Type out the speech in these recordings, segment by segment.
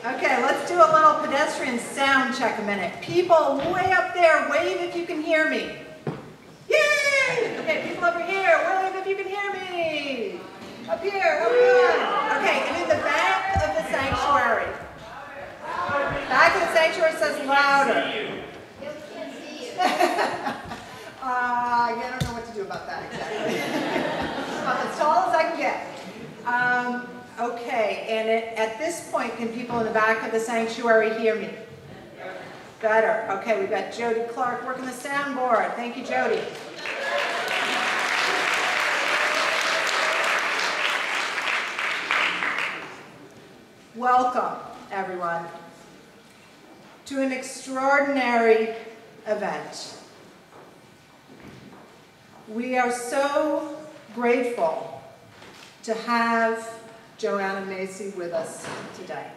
Okay, let's do a little pedestrian sound check a minute. People way up there, wave if you can hear me. Yay! Okay, people over here, wave if you can hear me. Up here, how are we doing? Okay, and in the back of the sanctuary. Back of the sanctuary says louder. I don't know what to do about that exactly. I'm as tall as I can get. Okay, and at this point, can people in the back of the sanctuary hear me? Better. Okay, we've got Jody Clark working the soundboard. Thank you, Jody. Welcome, everyone, to an extraordinary event. We are so grateful to have Joanna Macy with us today.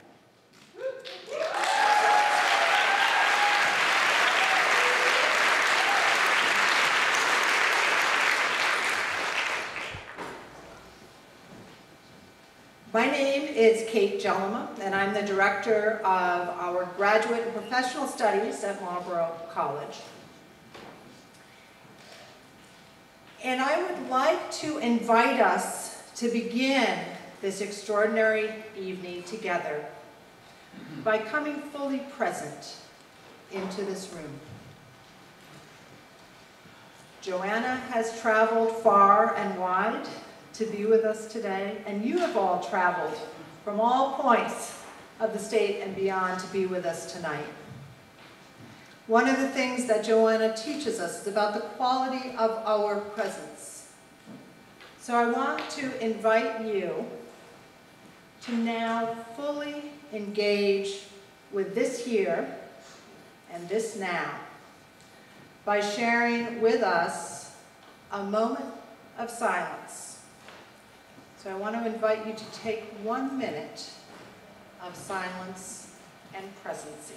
My name is Kate Jellema, and I'm the director of our graduate and professional studies at Marlboro College. And I would like to invite us to begin this extraordinary evening together by coming fully present into this room. Joanna has traveled far and wide to be with us today, and you have all traveled from all points of the state and beyond to be with us tonight. One of the things that Joanna teaches us is about the quality of our presence. So I want to invite you to now fully engage with this here and this now by sharing with us a moment of silence. So I want to invite you to take 1 minute of silence and presency.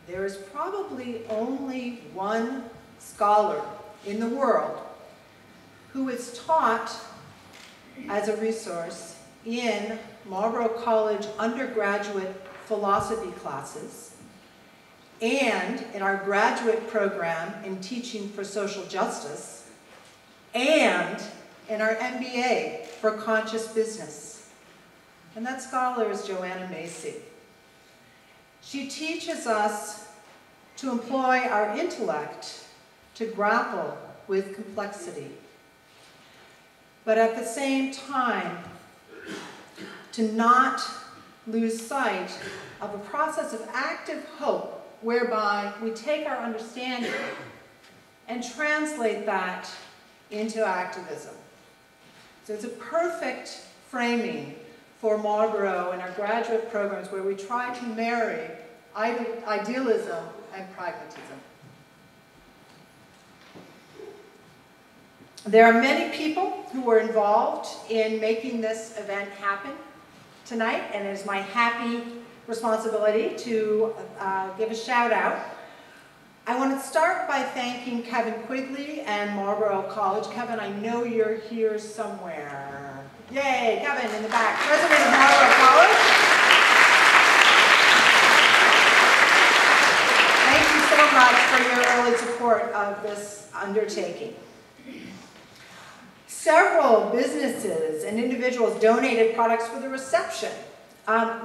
There is probably only one scholar in the world who is taught as a resource in Marlboro College undergraduate philosophy classes and in our graduate program in teaching for social justice and in our MBA for conscious business. And that scholar is Joanna Macy. She teaches us to employ our intellect to grapple with complexity, but at the same time, to not lose sight of a process of active hope whereby we take our understanding and translate that into activism. So it's a perfect framing for Marlboro and our graduate programs where we try to marry idealism and pragmatism. There are many people who were involved in making this event happen tonight, and it is my happy responsibility to give a shout out. I want to start by thanking Kevin Quigley and Marlboro College. Kevin, I know you're here somewhere. Yay, Kevin in the back, president of Marlboro College. Thank you so much for your early support of this undertaking. Several businesses and individuals donated products for the reception.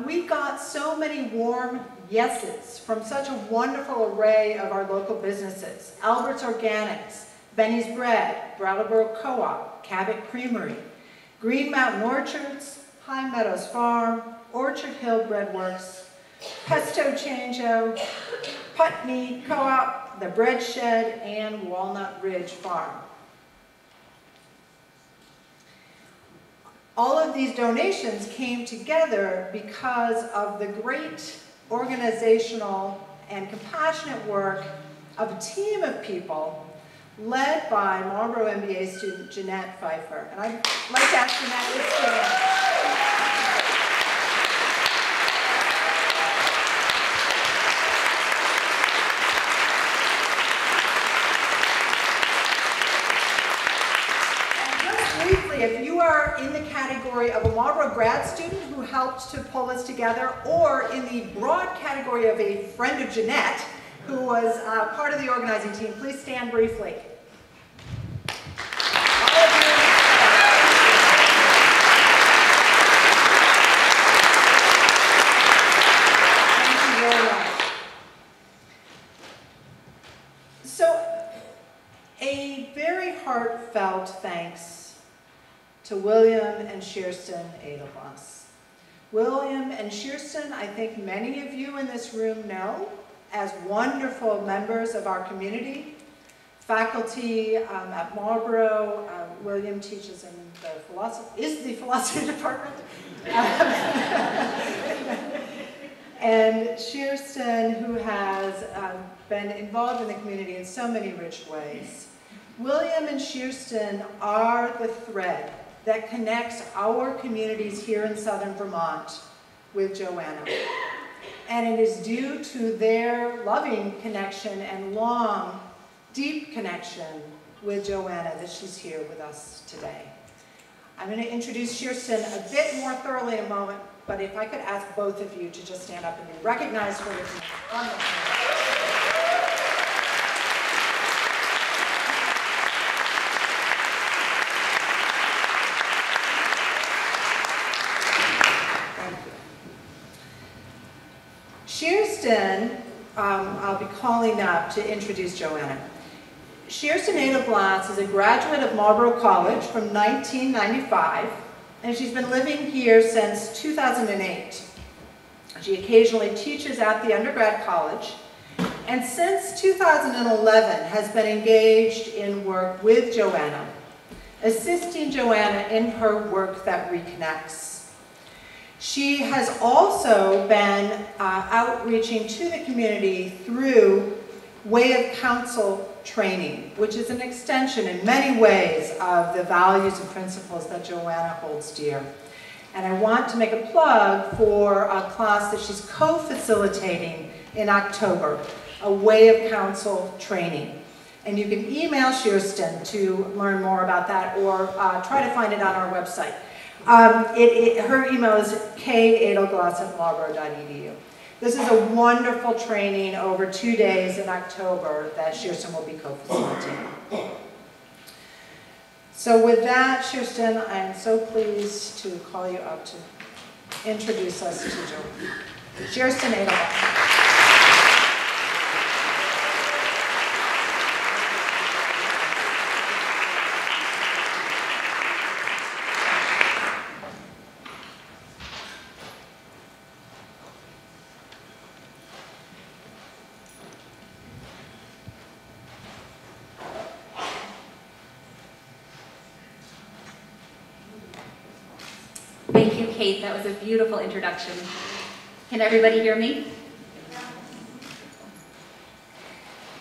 We got so many warm yeses from such a wonderful array of our local businesses. Albert's Organics, Benny's Bread, Brattleboro Co-op, Cabot Creamery, Green Mountain Orchards, High Meadows Farm, Orchard Hill Breadworks, Pesto Changeo, Putney Co-op, the Bread Shed, and Walnut Ridge Farm. All of these donations came together because of the great organizational and compassionate work of a team of people led by Marlboro MBA student Jeanette Pfeiffer. And I'd like to ask Jeanette to stand. If you are in the category of a Marlboro grad student who helped to pull this together, or in the broad category of a friend of Jeanette who was part of the organizing team, please stand briefly. Thank you very much. So, a very heartfelt thanks to William and Shearston Edelglass. William and Shearston, I think many of you in this room know as wonderful members of our community. Faculty at Marlboro. William teaches in the philosophy department. And Shearston, who has been involved in the community in so many rich ways. William and Shearston are the thread that connects our communities here in southern Vermont with Joanna. And it is due to their loving connection and long, deep connection with Joanna that she's here with us today. I'm going to introduce Shearston a bit more thoroughly in a moment, but if I could ask both of you to just stand up and be recognized for your commitment. Shearston, I'll be calling up to introduce Joanna. Shearston Edelglass is a graduate of Marlboro College from 1995, and she's been living here since 2008. She occasionally teaches at the undergrad college, and since 2011 has been engaged in work with Joanna, assisting Joanna in her Work That Reconnects. She has also been outreaching to the community through Way of Counsel training, which is an extension in many ways of the values and principles that Joanna holds dear. And I want to make a plug for a class that she's co-facilitating in October, a Way of Counsel training. And you can email Shearston to learn more about that, or try to find it on our website. Her email is kaedelglass@marlboro.edu. This is a wonderful training over 2 days in October that Shearston will be co-facilitating. So with that, Shearston, I am so pleased to call you up to introduce us to Joanna. Shearston Edelglass. Thank you, Kate. That was a beautiful introduction. Can everybody hear me?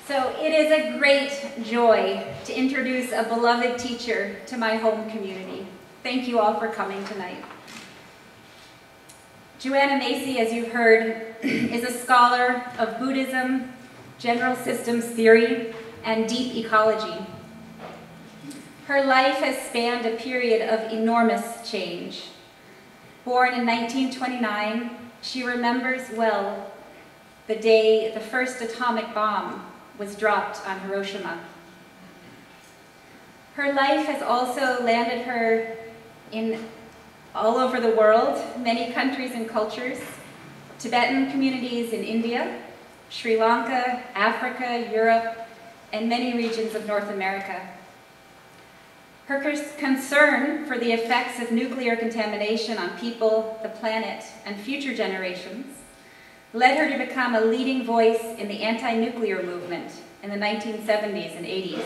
So it is a great joy to introduce a beloved teacher to my home community. Thank you all for coming tonight. Joanna Macy, as you've heard, is a scholar of Buddhism, general systems theory, and deep ecology. Her life has spanned a period of enormous change. Born in 1929, she remembers well the day the first atomic bomb was dropped on Hiroshima. Her life has also landed her in all over the world, many countries and cultures, Tibetan communities in India, Sri Lanka, Africa, Europe, and many regions of North America. Her concern for the effects of nuclear contamination on people, the planet, and future generations led her to become a leading voice in the anti-nuclear movement in the 1970s and 80s.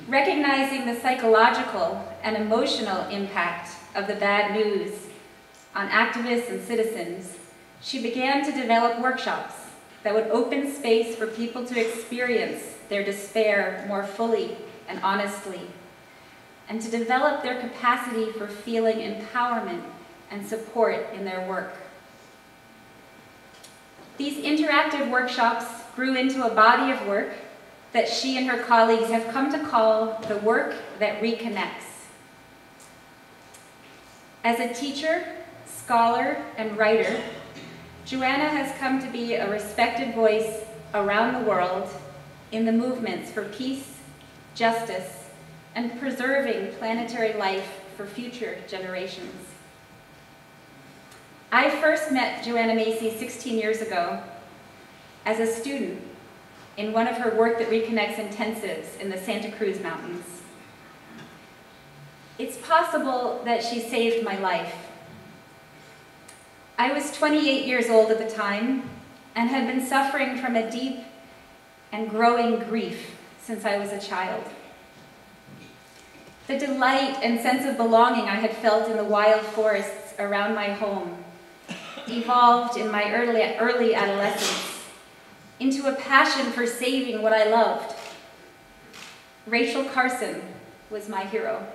Recognizing the psychological and emotional impact of the bad news on activists and citizens, she began to develop workshops that would open space for people to experience their despair more fully and honestly, and to develop their capacity for feeling empowerment and support in their work. These interactive workshops grew into a body of work that she and her colleagues have come to call the Work That Reconnects. As a teacher, scholar, and writer, Joanna has come to be a respected voice around the world in the movements for peace, justice, and preserving planetary life for future generations. I first met Joanna Macy 16 years ago as a student in one of her Work That Reconnects intensives in the Santa Cruz Mountains. It's possible that she saved my life. I was 28 years old at the time and had been suffering from a deep and growing grief since I was a child. The delight and sense of belonging I had felt in the wild forests around my home evolved in my early adolescence into a passion for saving what I loved. Rachel Carson was my hero.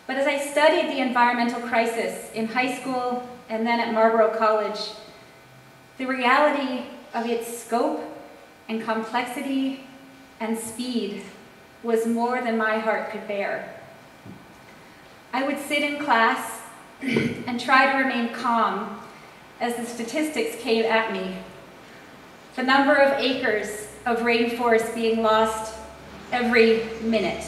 But as I studied the environmental crisis in high school and then at Marlboro College, the reality of its scope and complexity and speed was more than my heart could bear. I would sit in class and try to remain calm as the statistics came at me. The number of acres of rainforest being lost every minute.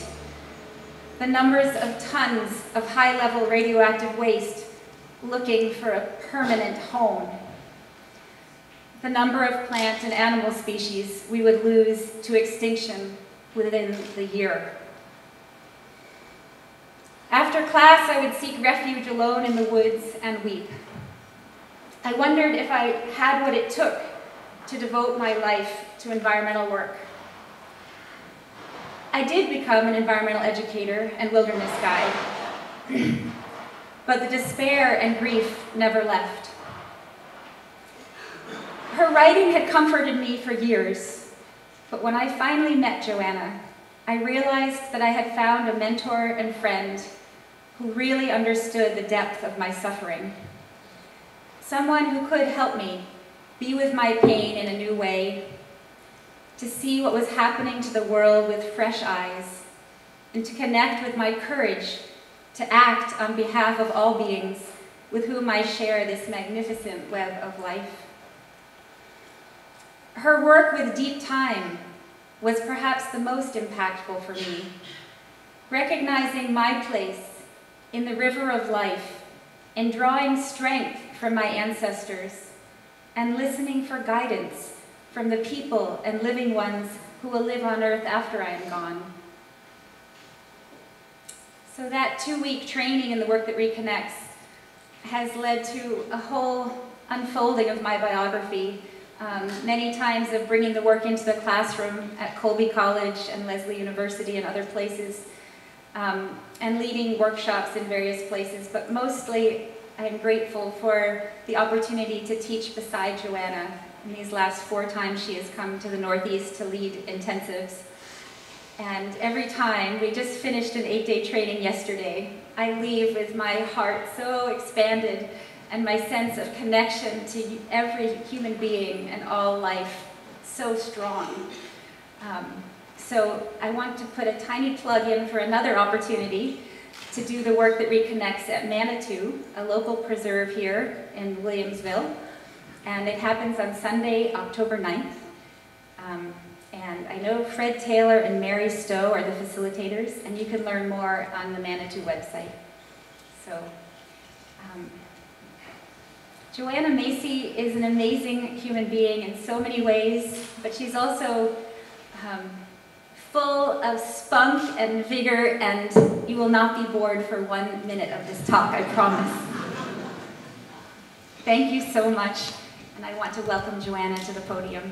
The numbers of tons of high-level radioactive waste looking for a permanent home. The number of plant and animal species we would lose to extinction within the year. After class, I would seek refuge alone in the woods and weep. I wondered if I had what it took to devote my life to environmental work. I did become an environmental educator and wilderness guide, but the despair and grief never left. Her writing had comforted me for years, but when I finally met Joanna, I realized that I had found a mentor and friend who really understood the depth of my suffering. Someone who could help me be with my pain in a new way, to see what was happening to the world with fresh eyes, and to connect with my courage to act on behalf of all beings with whom I share this magnificent web of life. Her work with Deep Time was perhaps the most impactful for me, recognizing my place in the river of life and drawing strength from my ancestors and listening for guidance from the people and living ones who will live on earth after I am gone. So that 2-week training in the Work That Reconnects has led to a whole unfolding of my biography, many times of bringing the work into the classroom at Colby College and Lesley University and other places, and leading workshops in various places, but mostly I am grateful for the opportunity to teach beside Joanna in these last 4 times she has come to the Northeast to lead intensives. And every time, we just finished an 8-day training yesterday, I leave with my heart so expanded and my sense of connection to every human being and all life so strong. So I want to put a tiny plug in for another opportunity to do the Work That Reconnects at Manitou, a local preserve here in Williamsville. And it happens on Sunday, October 9th. And I know Fred Taylor and Mary Stowe are the facilitators, and you can learn more on the Manitou website. So, Joanna Macy is an amazing human being in so many ways, but she's also full of spunk and vigor, and you will not be bored for 1 minute of this talk, I promise. Thank you so much, and I want to welcome Joanna to the podium.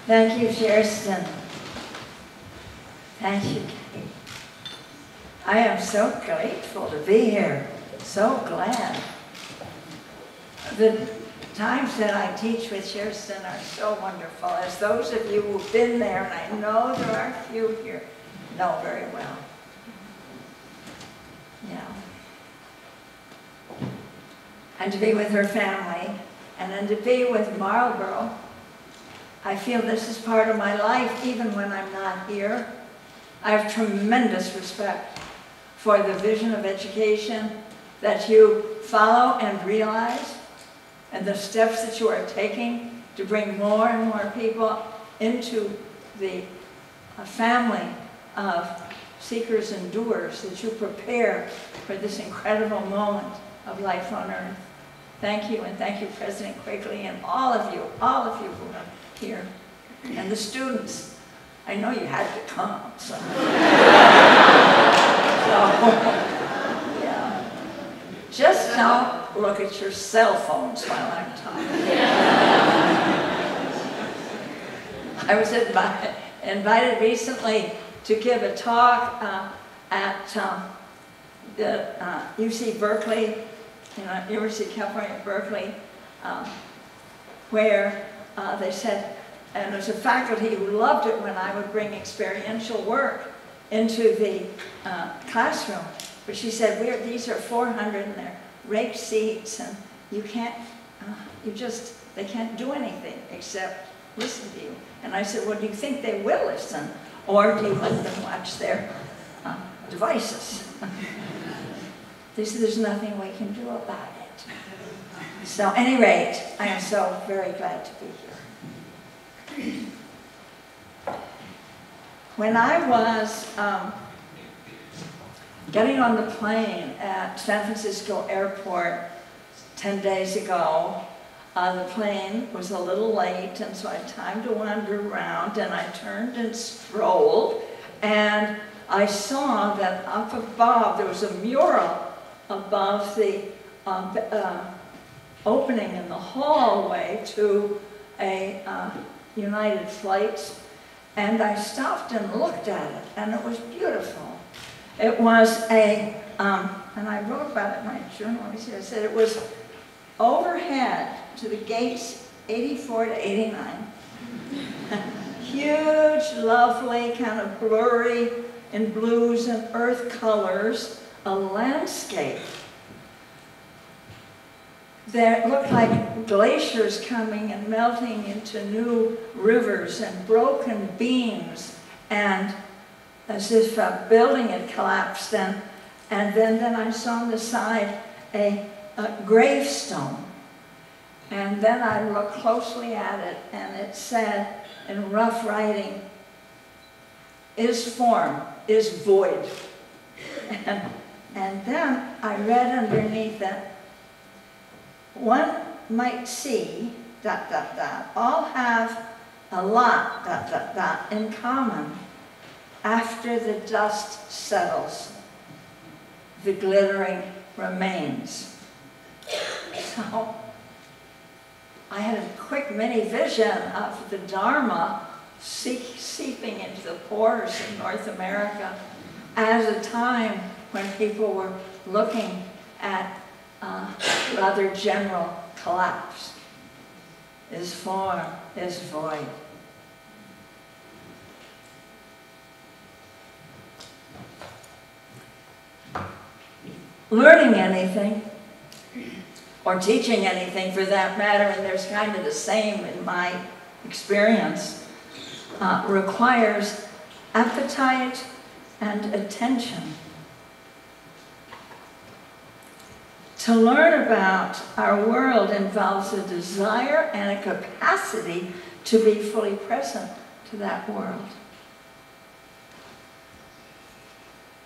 Thank you, Kirsten. Thank you, Kate. I am so grateful to be here. So glad. The times that I teach with Kirsten are so wonderful, as those of you who've been there, and I know there are a few here, know very well. Yeah. And to be with her family, and then to be with Marlboro. I feel this is part of my life, even when I'm not here. I have tremendous respect for the vision of education that you follow and realize, and the steps that you are taking to bring more and more people into the family of seekers and doers, that you prepare for this incredible moment of life on earth. Thank you, and thank you, President Quigley, and all of you who are here, and the students. I know you had to come, so. Yeah. Just don't look at your cell phones while I'm talking. I was invited recently to give a talk at the UC Berkeley, University of California, Berkeley, where they said, and there's a faculty who loved it when I would bring experiential work into the classroom. But she said, these are 400 and they're raked seats, and you can't, they can't do anything except listen to you. And I said, well, do you think they will listen? Or do you let them watch their devices? They said, there's nothing we can do about it. So at any rate, I am so very glad to be here. When I was getting on the plane at San Francisco Airport 10 days ago, the plane was a little late, and so I had time to wander around, and I turned and strolled, and I saw that up above, there was a mural above the opening in the hallway to a United Flights, and I stopped and looked at it, and it was beautiful. It was and I wrote about it in my journal. I said it was overhead to the gates 84 to 89. Huge, lovely, kind of blurry in blues and earth colors, a landscape that looked like glaciers coming and melting into new rivers and broken beams, and as if a building had collapsed. And then I saw on the side a gravestone. And then I looked closely at it, and it said in rough writing, "Is form, is void." And then I read underneath that, one might see, ... all have a lot, ... in common. After the dust settles, the glittering remains. So I had a quick mini vision of the Dharma seeping into the pores in North America as a time when people were looking at rather general collapse. Is form, is void. Learning anything or teaching anything for that matter, and there's kind of the same in my experience, requires appetite and attention. To learn about our world involves a desire and a capacity to be fully present to that world.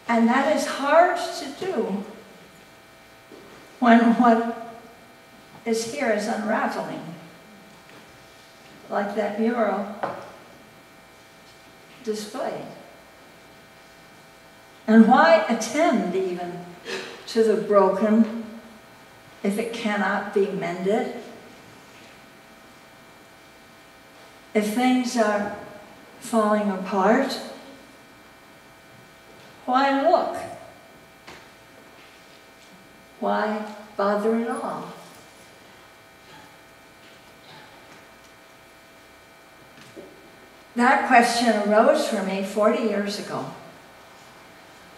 And that is hard to do when what is here is unraveling, like that mural displayed. And why attend even to the broken if it cannot be mended? If things are falling apart, why look? Why bother at all? That question arose for me 40 years ago,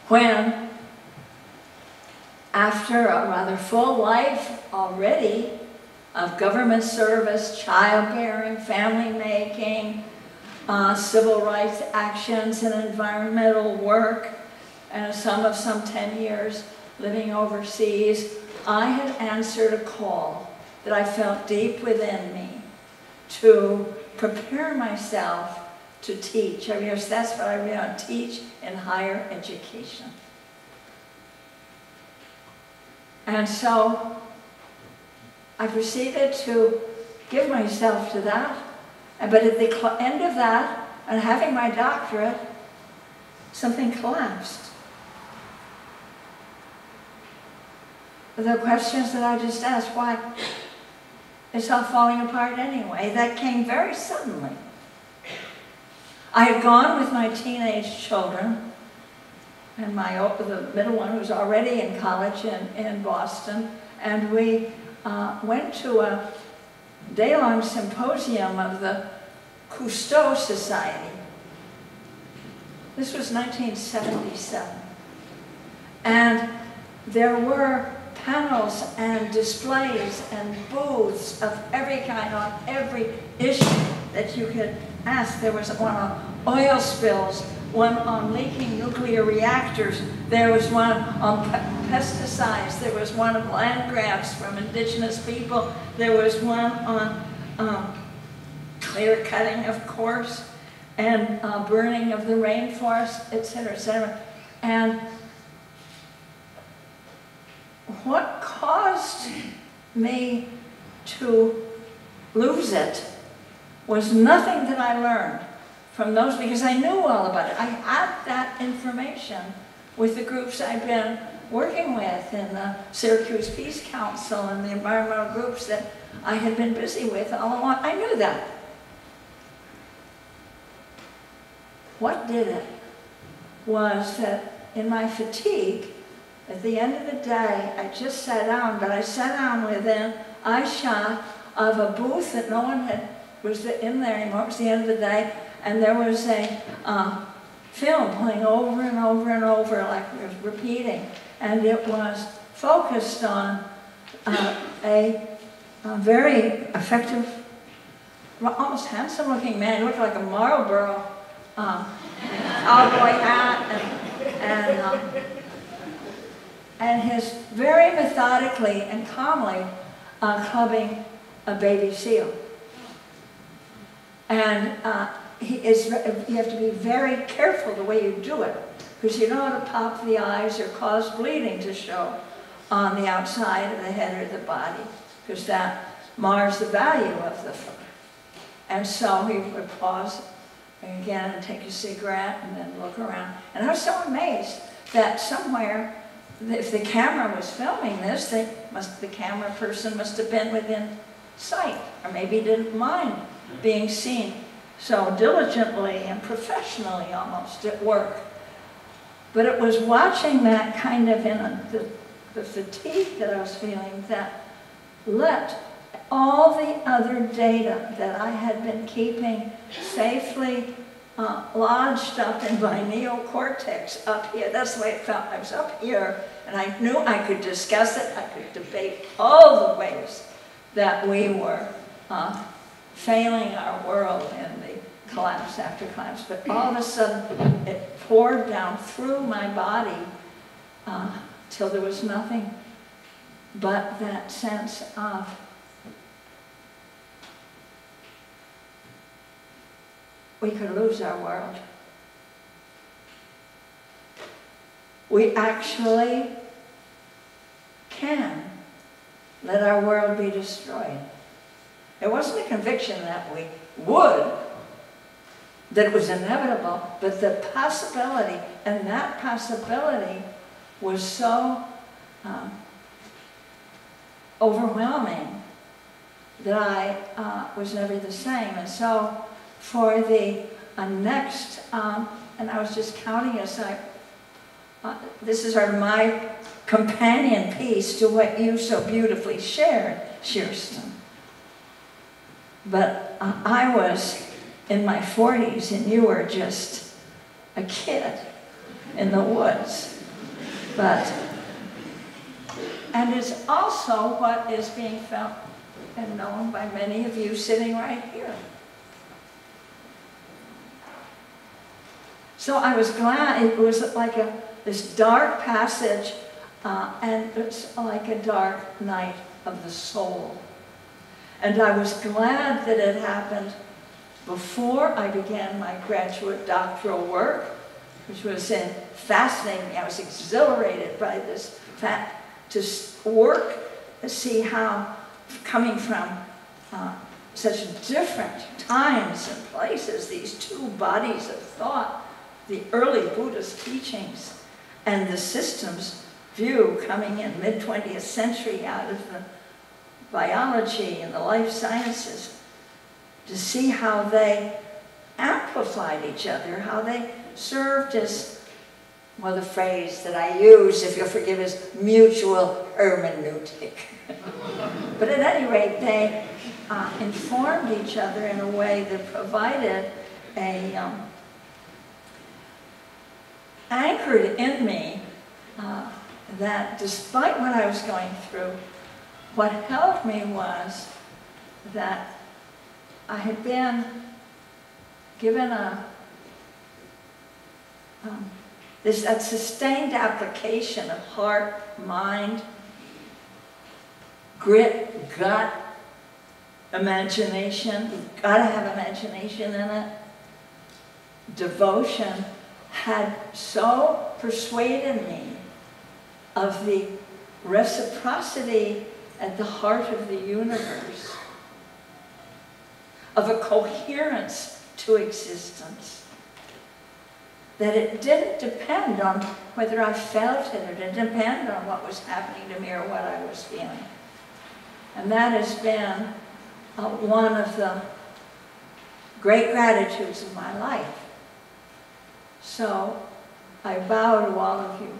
when, after a rather full life already of government service, childbearing, family making, civil rights actions and environmental work, and some 10 years living overseas, I had answered a call that I felt deep within me to prepare myself to teach. I realized that's what I really want to teach in higher education. And so I proceeded to give myself to that. But at the end of that, and having my doctorate, something collapsed. The questions that I just asked, why it's all falling apart anyway, that came very suddenly. I had gone with my teenage children, and the middle one was already in college in Boston, and we went to a day-long symposium of the Cousteau Society. This was 1977. And there were panels and displays and booths of every kind on every issue that you could ask. There was one on oil spills, one on leaking nuclear reactors, there was one on pesticides, there was one on land grabs from indigenous people, there was one on clear cutting, of course, and burning of the rainforest, etc., etc. And what caused me to lose it was nothing that I learned from those, because I knew all about it. I had that information with the groups I've been working with in the Syracuse Peace Council and the environmental groups that I had been busy with all along. I knew that. What did it was that in my fatigue, at the end of the day, I just sat down, but I sat down within eyeshot of a booth that no one was in there anymore. It was the end of the day, and there was a film playing over and over and over, like it was repeating, and it was focused on a very effective, almost handsome-looking man. He looked like a Marlboro cowboy hat, and his very methodically and calmly clubbing a baby seal. And you have to be very careful the way you do it, because you don't want to pop the eyes or cause bleeding to show on the outside of the head or the body, because that mars the value of the fur. And so he would pause again and take a cigarette and then look around. And I was so amazed that somewhere, if the camera was filming this, the camera person must have been within sight, or maybe didn't mind being seen so diligently and professionally almost at work. But it was watching that kind of the fatigue that I was feeling that let all the other data that I had been keeping safely lodged up in my neocortex up here. That's the way it felt. I was up here, and I knew I could discuss it. I could debate all the ways that we were failing our world in the collapse after collapse. But all of a sudden, it poured down through my body till there was nothing but that sense of we could lose our world. We actually can let our world be destroyed. It wasn't a conviction that we would, that it was inevitable, but the possibility, and that possibility was so overwhelming that I was never the same. And so for the next, and I was just counting as this is my companion piece to what you so beautifully shared, Kirsten. But I was in my 40s and you were just a kid in the woods. And it's also what is being felt and known by many of you sitting right here. So I was glad. It was like this dark passage, and it's like a dark night of the soul. And I was glad that it happened before I began my graduate doctoral work, which was fascinating. I was exhilarated by this fact to work, to see how, coming from such different times and places, these two bodies of thought, the early Buddhist teachings and the systems view coming in mid-20th century out of the biology and the life sciences, to see how they amplified each other, how they served as, well, the phrase that I use, if you'll forgive, is mutual hermeneutic. But at any rate, they informed each other in a way that provided a anchored in me that despite what I was going through, what held me was that I had been given that sustained application of heart, mind, grit, gut, imagination. You've got to have imagination in it. Devotion had so persuaded me of the reciprocity at the heart of the universe, of a coherence to existence, that it didn't depend on whether I felt it, or didn't depend on what was happening to me or what I was feeling. And that has been one of the great gratitudes of my life. So I bow to all of you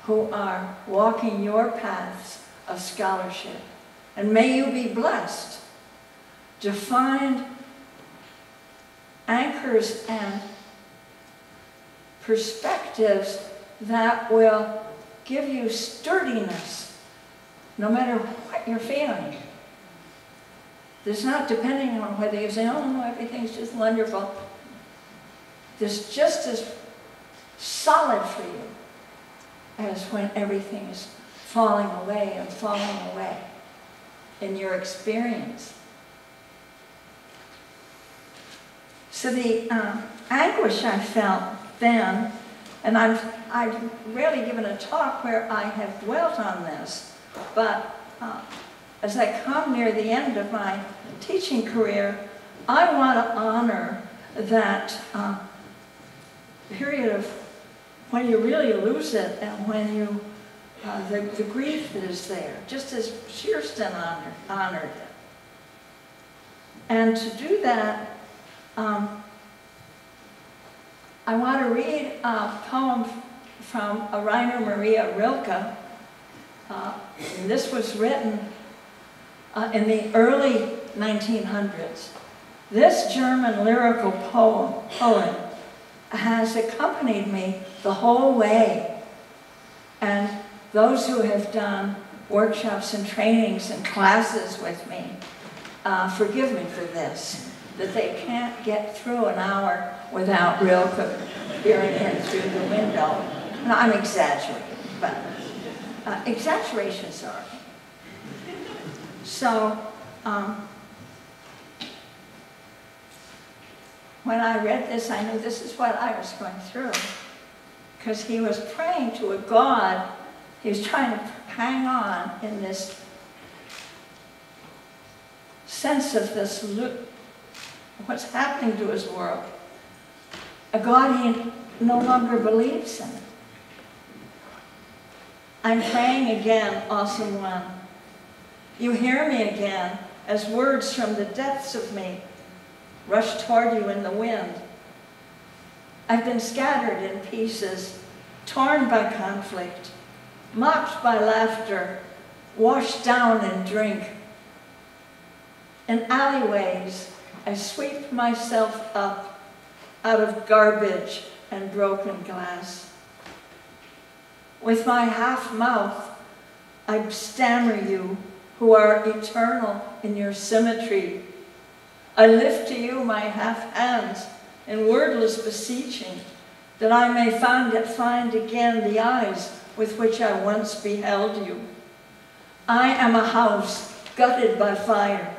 who are walking your paths of scholarship. And may you be blessed to find anchors and perspectives that will give you sturdiness no matter what you're feeling. There's not depending on whether you say, oh no, everything's just wonderful. There's just as solid for you as when everything is falling away in your experience. So the anguish I felt then, and I've rarely given a talk where I have dwelt on this, but as I come near the end of my teaching career, I want to honor that period of when you really lose it and when you, the grief that is there, just as Kirsten honored it. And to do that, I want to read a poem from Rainer Maria Rilke. And this was written in the early 1900s. This German lyrical poet has accompanied me the whole way. And those who have done workshops and trainings and classes with me, forgive me for this, that they can't get through an hour without Rilke peering in through the window. No, I'm exaggerating, but exaggerations are. So, when I read this, I knew this is what I was going through. Because he was praying to a God, he was trying to hang on in this sense of this, what's happening to his world. A God he no longer believes in. I'm praying again, awesome one. You hear me again as words from the depths of me rush toward you in the wind. I've been scattered in pieces, torn by conflict, mocked by laughter, washed down in drink. In alleyways, I sweep myself up out of garbage and broken glass. With my half mouth, I stammer you who are eternal in your symmetry. I lift to you my half hands in wordless beseeching, that I may find again the eyes with which I once beheld you. I am a house gutted by fire,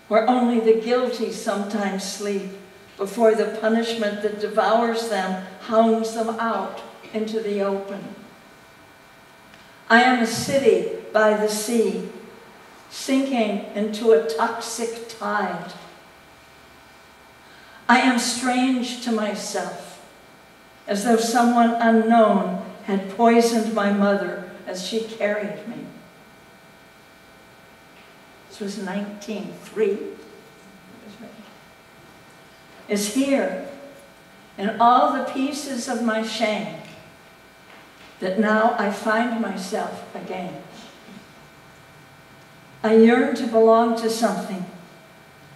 where only the guilty sometimes sleep before the punishment that devours them hounds them out into the open. I am a city by the sea, sinking into a toxic tide. I am strange to myself, as though someone unknown had poisoned my mother as she carried me. This was 1903. Is here, in all the pieces of my shame, that now I find myself again. I yearn to belong to something,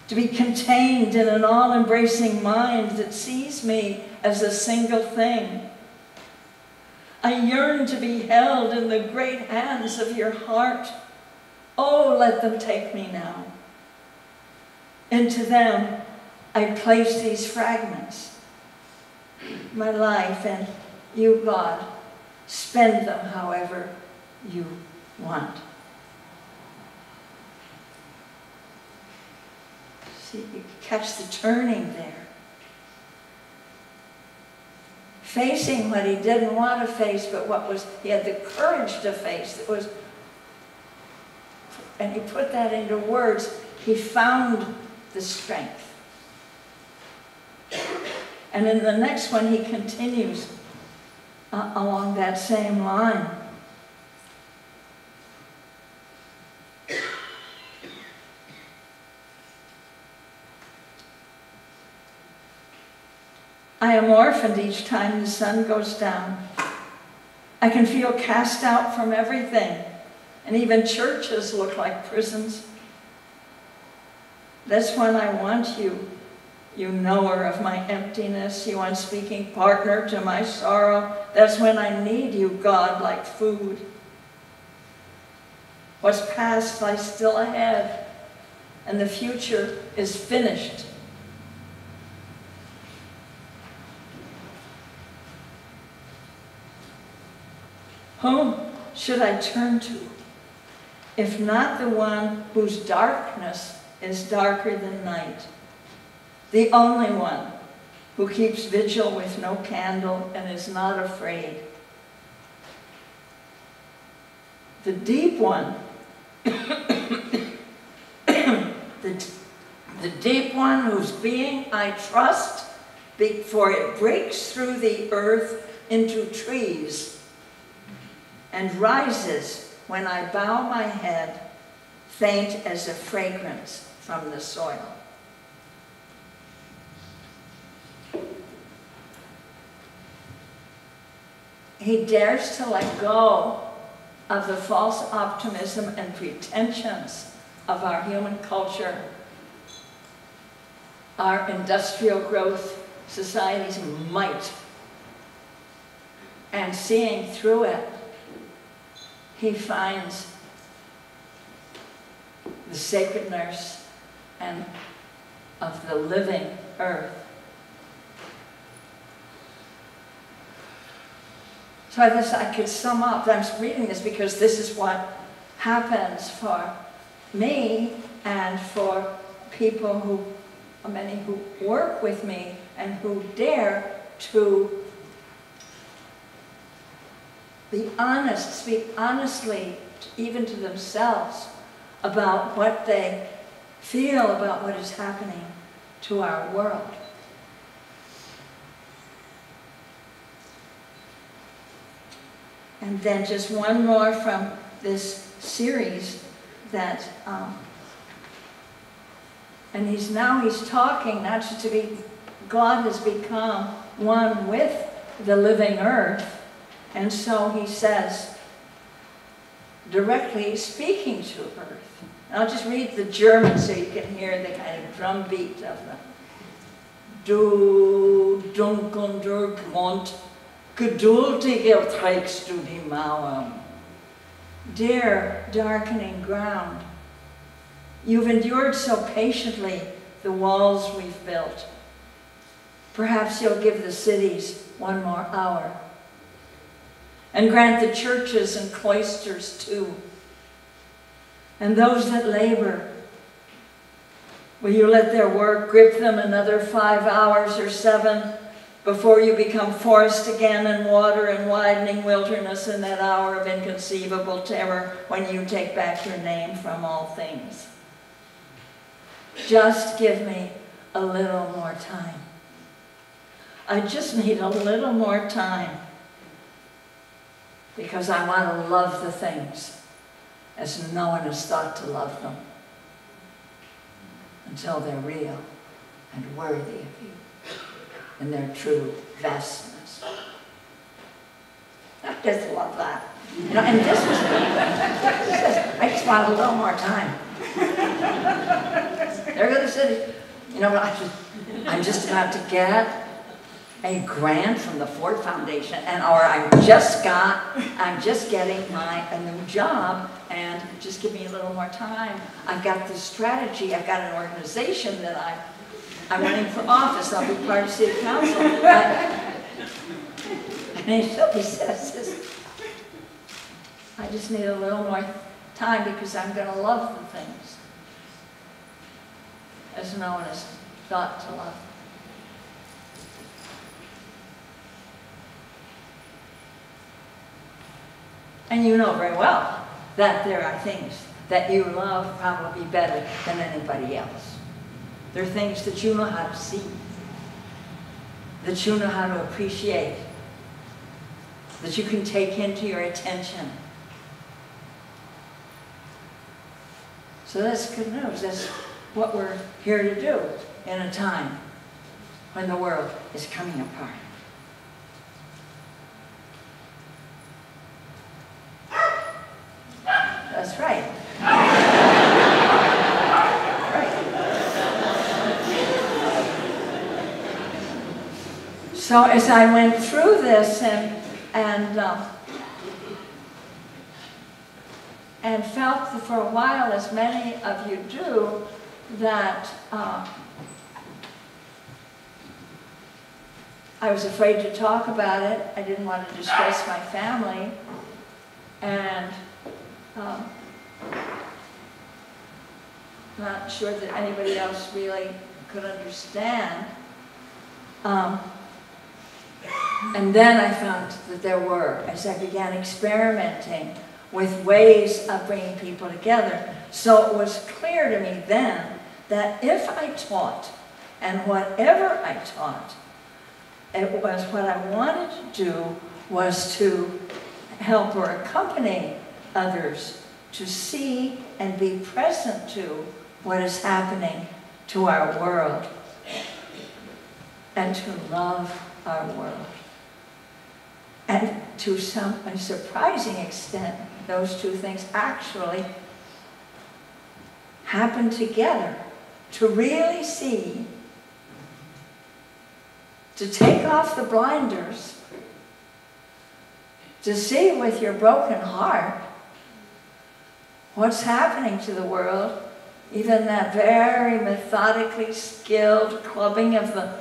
to be contained in an all-embracing mind that sees me as a single thing. I yearn to be held in the great hands of your heart. Oh, let them take me now. Into them, I place these fragments, my life, and you, God, spend them however you want. See, you catch the turning there. Facing what he didn't want to face, but what was, he had the courage to face. It was, and he put that into words. He found the strength. And in the next one, he continues along that same line. I am orphaned each time the sun goes down. I can feel cast out from everything, and even churches look like prisons. That's when I want you, you knower of my emptiness, you unspeaking partner to my sorrow. That's when I need you, God, like food. What's past lies still ahead, and the future is finished. Whom should I turn to, if not the one whose darkness is darker than night? The only one who keeps vigil with no candle and is not afraid. The deep one, the deep one whose being I trust, for it breaks through the earth into trees and rises when I bow my head, faint as a fragrance from the soil. He dares to let go of the false optimism and pretensions of our human culture, our industrial growth, society's might. And seeing through it, he finds the sacredness and of the living earth. So I could sum up, I'm reading this because this is what happens for me and for people who, many who work with me and who dare to be honest, speak honestly even to themselves about what they feel about what is happening to our world. And then just one more from this series that, and he's talking not just to be, God has become one with the living earth. And so he says, directly speaking to earth. And I'll just read the German so you can hear the kind of drum beat of the Du dunkelnder Grund, geduldiger trägst du die Mauern. Dear darkening ground, you've endured so patiently the walls we've built. Perhaps you'll give the cities one more hour. And grant the churches and cloisters too. And those that labor, will you let their work grip them another 5 hours or 7 before you become forest again in water and widening wilderness in that hour of inconceivable terror when you take back your name from all things? Just give me a little more time. I just need a little more time, because I want to love the things as no one has thought to love them until they're real and worthy of you in their true vastness. I just love that. You know, and this was, I just want a little more time. There go the city. You know, I'm just about to get a grant from the Ford Foundation, or I'm just getting a new job, and just give me a little more time. I've got this strategy, I've got an organization that I'm running for office, I'll be part of city council. And he says this, I just need a little more time because I'm going to love the things as no one has thought to love. And you know very well that there are things that you love probably better than anybody else. There are things that you know how to see, that you know how to appreciate, that you can take into your attention. So that's good news. That's what we're here to do in a time when the world is coming apart. That's right. Right. So as I went through this and felt for a while, as many of you do, that I was afraid to talk about it. I didn't want to distress my family. And not sure that anybody else really could understand. And then I found that there were, as I began experimenting with ways of bringing people together. So it was clear to me then that if I taught, and whatever I taught, it was what I wanted to do was to help or accompany others to see and be present to what is happening to our world and to love our world. And to a surprising extent, those two things actually happen together, to really see to take off the blinders, to see with your broken heart what's happening to the world, even that very methodically skilled clubbing of the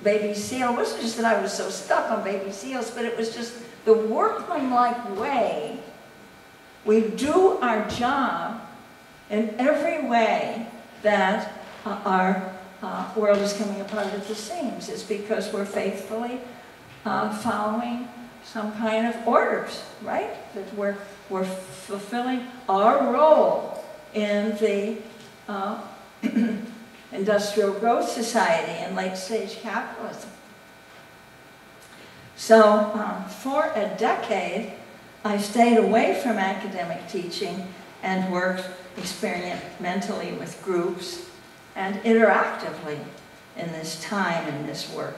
baby seal. It wasn't just that I was so stuck on baby seals, but it was just the workmanlike way we do our job in every way that our world is coming apart at the seams. It's because we're faithfully following some kind of orders, right? That we're fulfilling our role in the industrial growth society and late-stage capitalism. So for a decade, I stayed away from academic teaching and worked experimentally with groups and interactively in this time and this work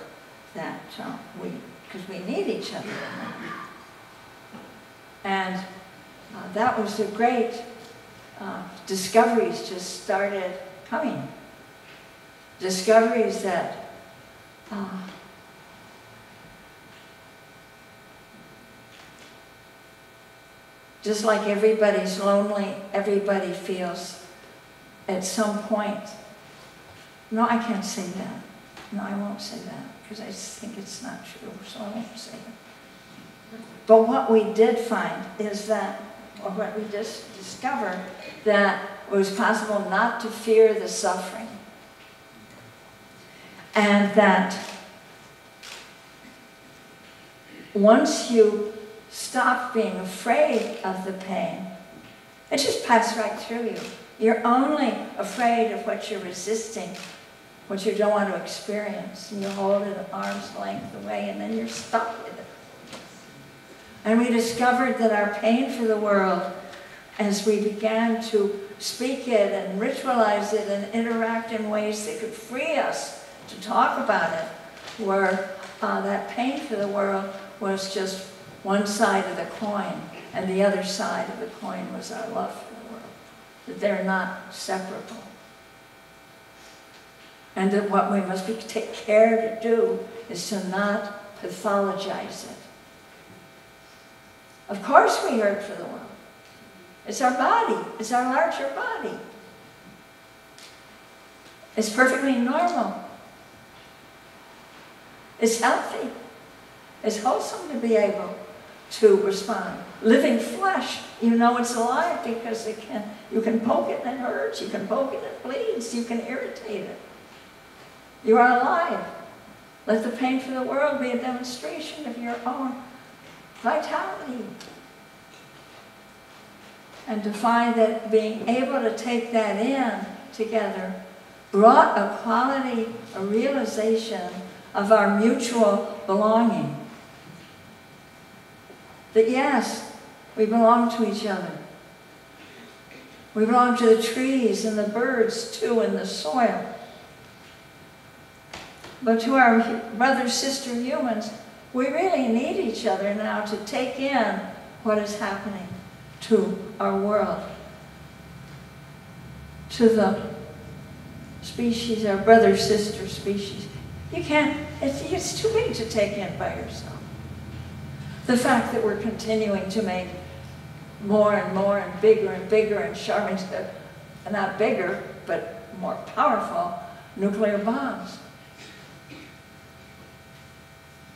that because we need each other. And that was a great discoveries just started coming. Discoveries that just like everybody's lonely, everybody feels at some point. No, I can't say that. No, I won't say that because I think it's not true, so I won't say it. But what we did find is that, or what we just discovered, that it was possible not to fear the suffering. And that once you stop being afraid of the pain, it just passes right through you. You're only afraid of what you're resisting, what you don't want to experience, and you hold it at arm's length away, and then you're stuck with it. And we discovered that our pain for the world, as we began to speak it and ritualize it and interact in ways that could free us to talk about it, where that pain for the world was just one side of the coin, and the other side of the coin was our love for the world. That they're not separable. And that what we must take care to do is to not pathologize it. Of course we hurt for the world. It's our body. It's our larger body. It's perfectly normal. It's healthy. It's wholesome to be able to respond. Living flesh, you know it's alive because you can poke it and it hurts. You can poke it and it bleeds. You can irritate it. You are alive. Let the pain for the world be a demonstration of your own vitality. And to find that being able to take that in together brought a quality, a realization of our mutual belonging. That yes, we belong to each other. We belong to the trees and the birds too and the soil. But to our brother, sister humans, we really need each other now to take in what is happening to our world. To the species, our brother, sister species. You can't, it's too big to take in by yourself. The fact that we're continuing to make more and bigger and sharper, not bigger, but more powerful nuclear bombs.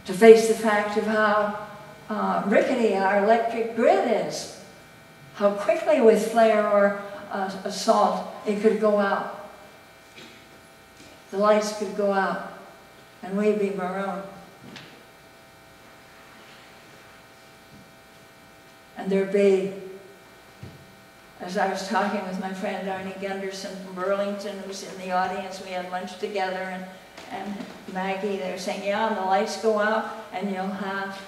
To face the fact of how rickety our electric grid is, how quickly with flare or assault it could go out. The lights could go out and we'd be marooned. And there'd be, as I was talking with my friend Arnie Gunderson from Burlington, who's in the audience, we had lunch together, and Maggie, they were saying, yeah, and the lights go out, and you'll have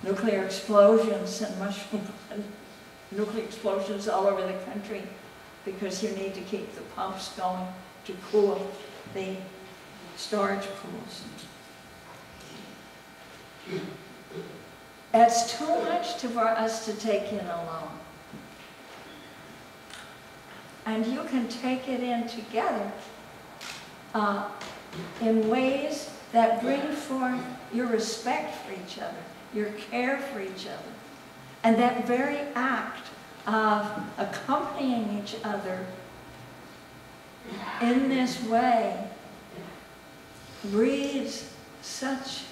nuclear explosions and nuclear explosions all over the country because you need to keep the pumps going to cool the storage pools. It's too much for us to take in alone. And you can take it in together in ways that bring forth your respect for each other, your care for each other. And that very act of accompanying each other in this way breeds such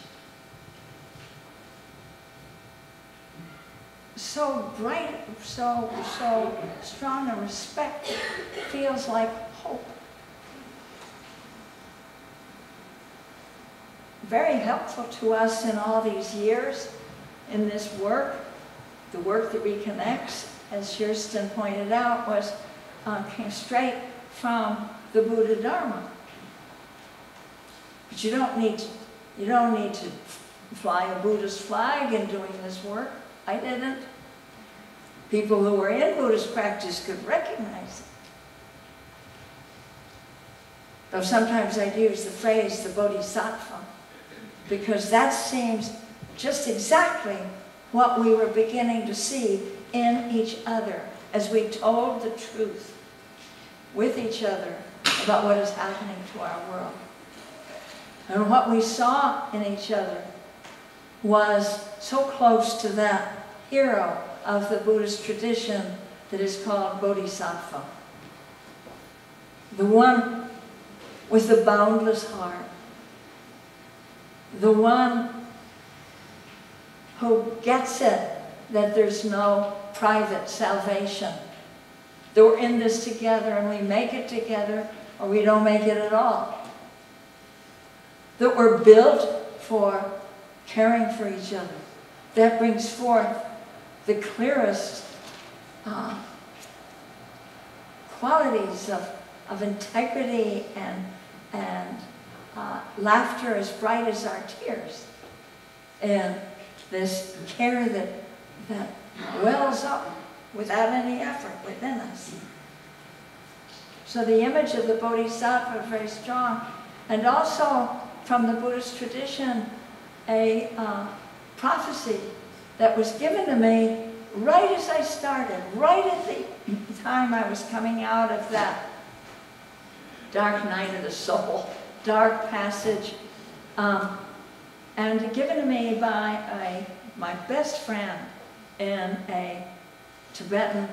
so bright, so strong a respect, feels like hope. Very helpful to us in all these years in this work. The work that reconnects, as Kirsten pointed out, came straight from the Buddha Dharma. But you don't need to fly a Buddhist flag in doing this work. I didn't. People who were in Buddhist practice could recognize it. Though sometimes I'd use the phrase the Bodhisattva, because that seems just exactly what we were beginning to see in each other as we told the truth with each other about what is happening to our world. And what we saw in each other was so close to that hero of the Buddhist tradition that is called Bodhisattva. The one with the boundless heart. The one who gets it that there's no private salvation. That we're in this together and we make it together or we don't make it at all. That we're built for caring for each other. That brings forth the clearest qualities of integrity and laughter as bright as our tears. And this care that wells up without any effort within us. So the image of the Bodhisattva is very strong. And also from the Buddhist tradition, a prophecy that was given to me right as I started, right at the time I was coming out of that dark night of the soul, dark passage, and given to me by my best friend in a Tibetan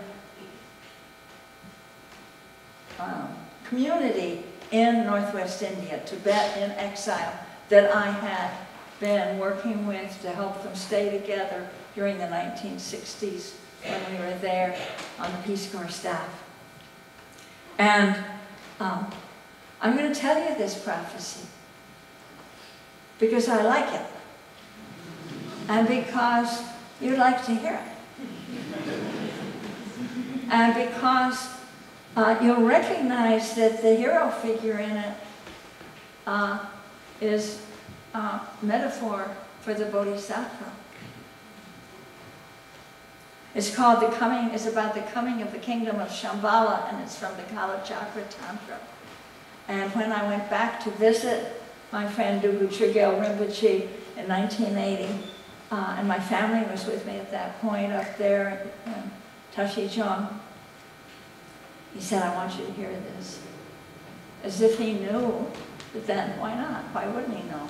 community in northwest India, Tibet in exile, that I had been working with to help them stay together during the 1960s when we were there on the Peace Corps staff. And I'm going to tell you this prophecy because I like it and because you'd like to hear it. And because you'll recognize that the hero figure in it is a metaphor for the Bodhisattva. It's about the coming of the kingdom of Shambhala, and it's from the Kalachakra Tantra. And when I went back to visit my friend Dugu Trigel Rinpoche in 1980, and my family was with me at that point up there in Tashijong, he said, I want you to hear this. As if he knew, but then why not? Why wouldn't he know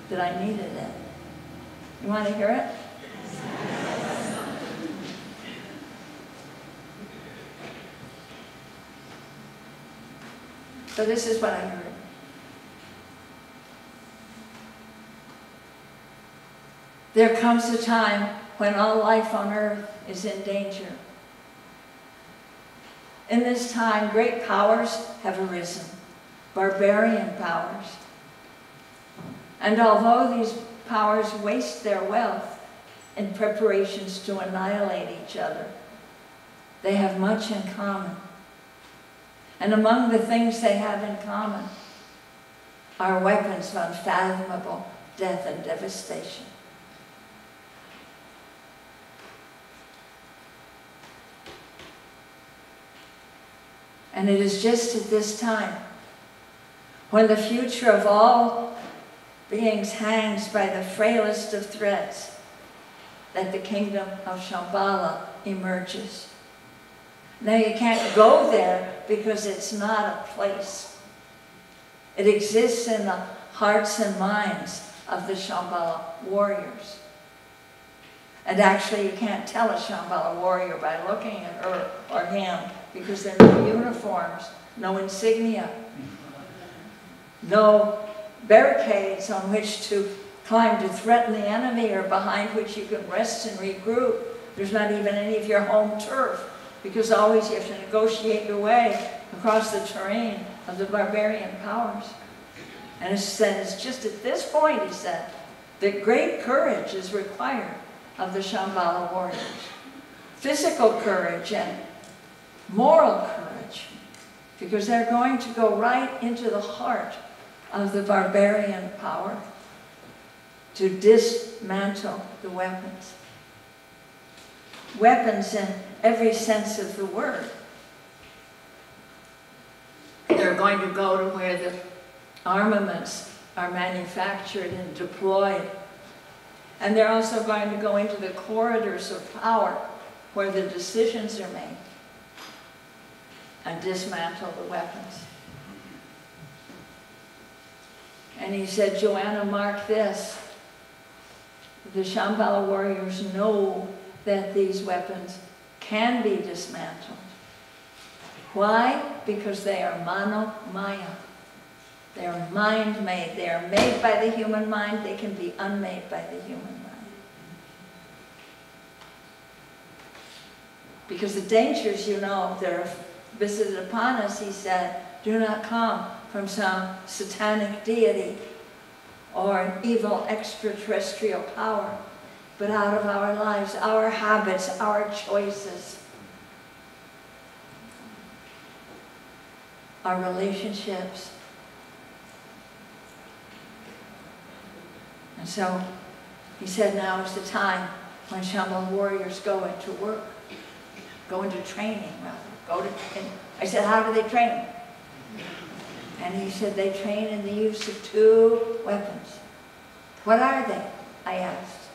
that I needed it? You want to hear it? So this is what I heard. There comes a time when all life on earth is in danger. In this time, great powers have arisen, barbarian powers. And although these powers waste their wealth in preparations to annihilate each other, they have much in common. And among the things they have in common are weapons of unfathomable death and devastation. And it is just at this time, when the future of all beings hangs by the frailest of threads, that the kingdom of Shambhala emerges. Now you can't go there because it's not a place. It exists in the hearts and minds of the Shambhala warriors. And actually, you can't tell a Shambhala warrior by looking at her or him, because there are no uniforms, no insignia, no barricades on which to climb to threaten the enemy or behind which you can rest and regroup. There's not even any of your home turf, because always you have to negotiate your way across the terrain of the barbarian powers. And it said, it's just at this point, he said, that great courage is required of the Shambhala warriors. Physical courage and moral courage, because they're going to go right into the heart of the barbarian power to dismantle the weapons. Weapons in every sense of the word. They're going to go to where the armaments are manufactured and deployed. And they're also going to go into the corridors of power where the decisions are made and dismantle the weapons. And he said, Joanna, mark this. The Shambhala warriors know that these weapons can be dismantled. Why? Because they are mano maya. They are mind-made. They are made by the human mind. They can be unmade by the human mind. Because the dangers, you know, that are visited upon us, he said, do not come from some satanic deity or an evil extraterrestrial power, but out of our lives, our habits, our choices, our relationships. And so he said, now is the time when Shambhala warriors go into work, go into training, rather. I said, how do they train? And he said, they train in the use of 2 weapons. What are they? I asked.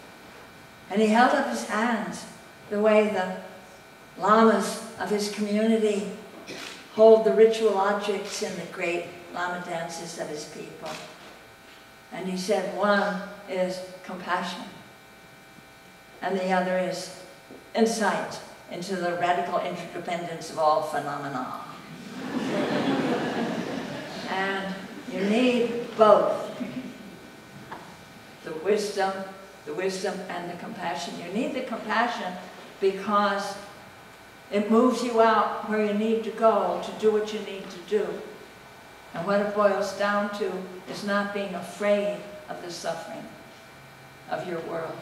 And he held up his hands the way the lamas of his community hold the ritual objects in the great lama dances of his people. And he said, one is compassion, and the other is insight into the radical interdependence of all phenomena. And you need both. The wisdom and the compassion. You need the compassion because it moves you out where you need to go to do what you need to do. And what it boils down to is not being afraid of the suffering of your world.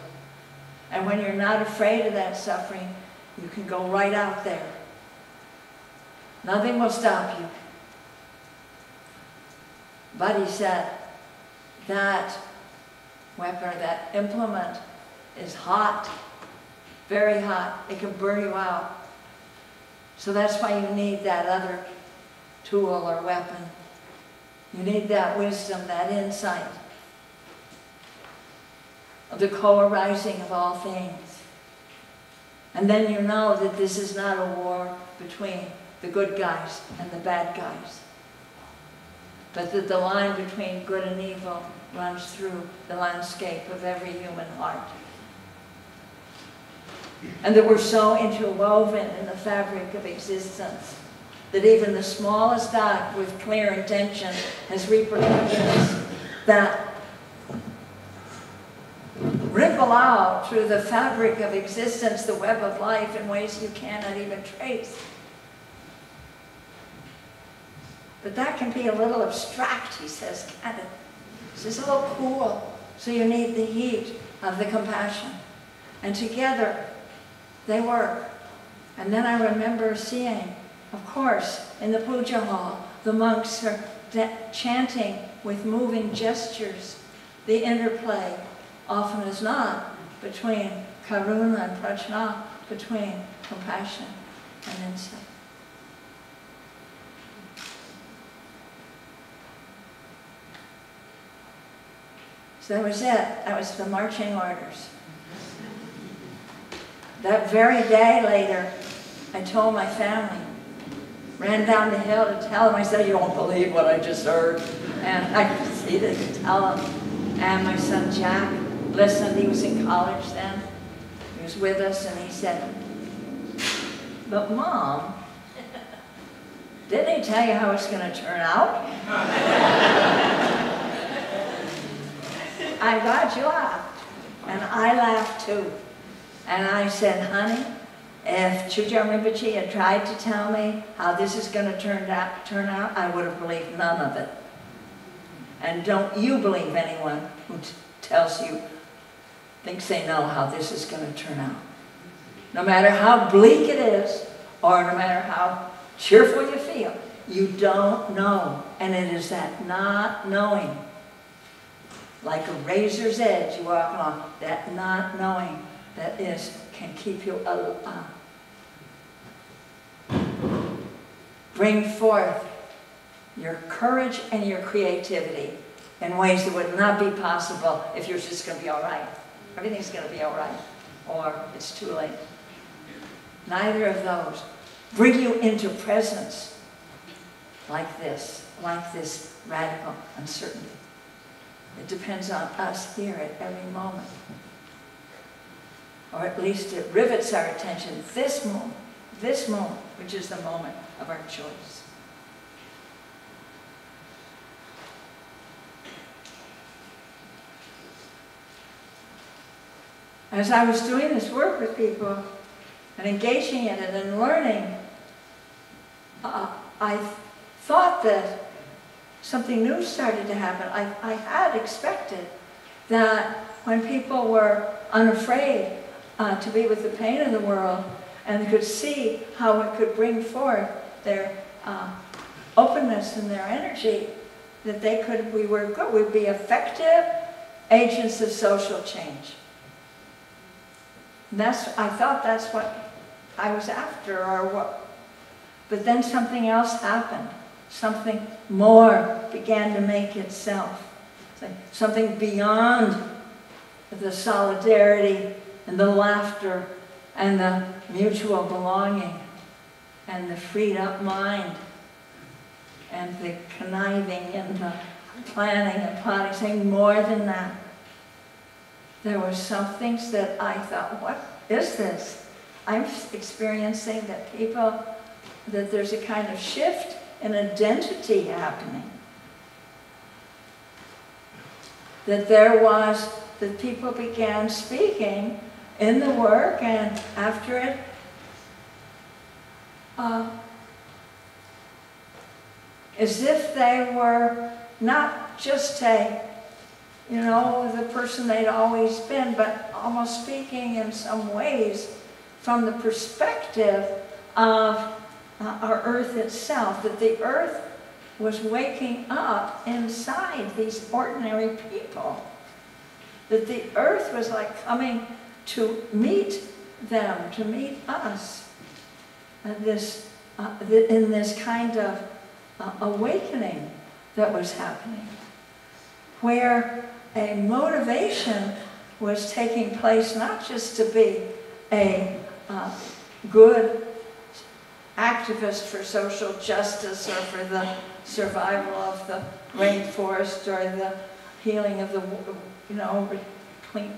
And when you're not afraid of that suffering, you can go right out there. Nothing will stop you. But he said, that weapon, that implement is hot, very hot. It can burn you out. So that's why you need that other tool or weapon. You need that wisdom, that insight of the co-arising of all things. And then you know that this is not a war between the good guys and the bad guys, but that the line between good and evil runs through the landscape of every human heart. And that we're so interwoven in the fabric of existence that even the smallest act with clear intention has repercussions that ripple out through the fabric of existence, the web of life, in ways you cannot even trace. But that can be a little abstract, he says, can't it? It's just a little cool. So you need the heat of the compassion. And together, they work. And then I remember seeing, of course, in the puja hall, the monks are chanting with moving gestures, the interplay, often as not, between karuna and prajna, between compassion and insight. So that was it. That was the marching orders. That very day later, I told my family, ran down the hill to tell them. I said, you won't believe what I just heard. And I he didn't tell him. And my son Jack listened. He was in college then. He was with us, and he said, "But Mom, didn't he tell you how it's going to turn out?" I'm glad you laughed. And I laughed too. And I said, "Honey, if Chuja Rinpoche had tried to tell me how this is going to turn out, I would have believed none of it. And don't you believe anyone who tells you, thinks they know how this is going to turn out. No matter how bleak it is, or no matter how cheerful you feel, you don't know. And it is that not knowing, like a razor's edge you walk along, that not knowing that can keep you bring forth your courage and your creativity in ways that would not be possible if you're just going to be all right. Everything's going to be all right, or it's too late. Neither of those bring you into presence like this radical uncertainty. It depends on us here at every moment. Or at least it rivets our attention this moment, which is the moment of our choice. As I was doing this work with people and engaging in it and learning, I thought that something new started to happen. I had expected that when people were unafraid to be with the pain in the world and could see how it could bring forth their openness and their energy, that we'd be effective agents of social change. And I thought that's what I was after, or what. But then something else happened. Something more began to make itself. Something beyond the solidarity and the laughter and the mutual belonging and the freed up mind and the conniving and the planning and plotting, saying more than that. There were some things that I thought, what is this? I'm experiencing that there's a kind of shift in identity happening. That people began speaking in the work and after it, as if they were not just the person they'd always been, but almost speaking in some ways from the perspective of our earth itself, that the earth was waking up inside these ordinary people, that the earth was like coming to meet them, to meet us, and in this kind of awakening that was happening, where a motivation was taking place not just to be a good activist for social justice or for the survival of the rainforest or the healing of the,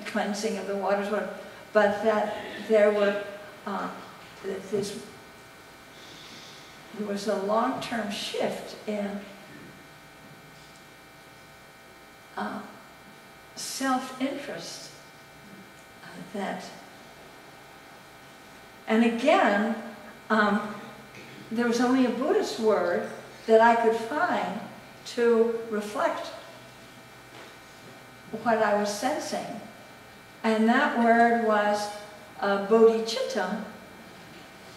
cleansing of the waters, but that there was a long-term shift in self-interest and again, there was only a Buddhist word that I could find to reflect what I was sensing. And that word was bodhicitta.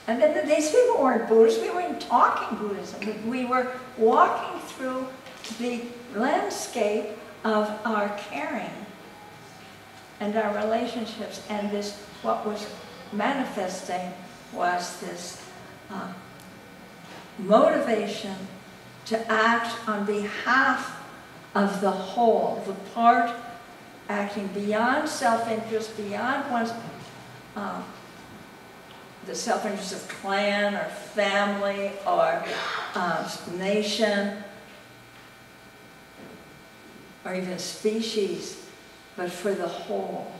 And then these people weren't Buddhists, we weren't talking Buddhism. We were walking through the landscape of our caring and our relationships, and what was manifesting was this motivation to act on behalf of the whole, the part acting beyond self-interest, beyond one's the self-interest of clan or family or nation, or even species, but for the whole.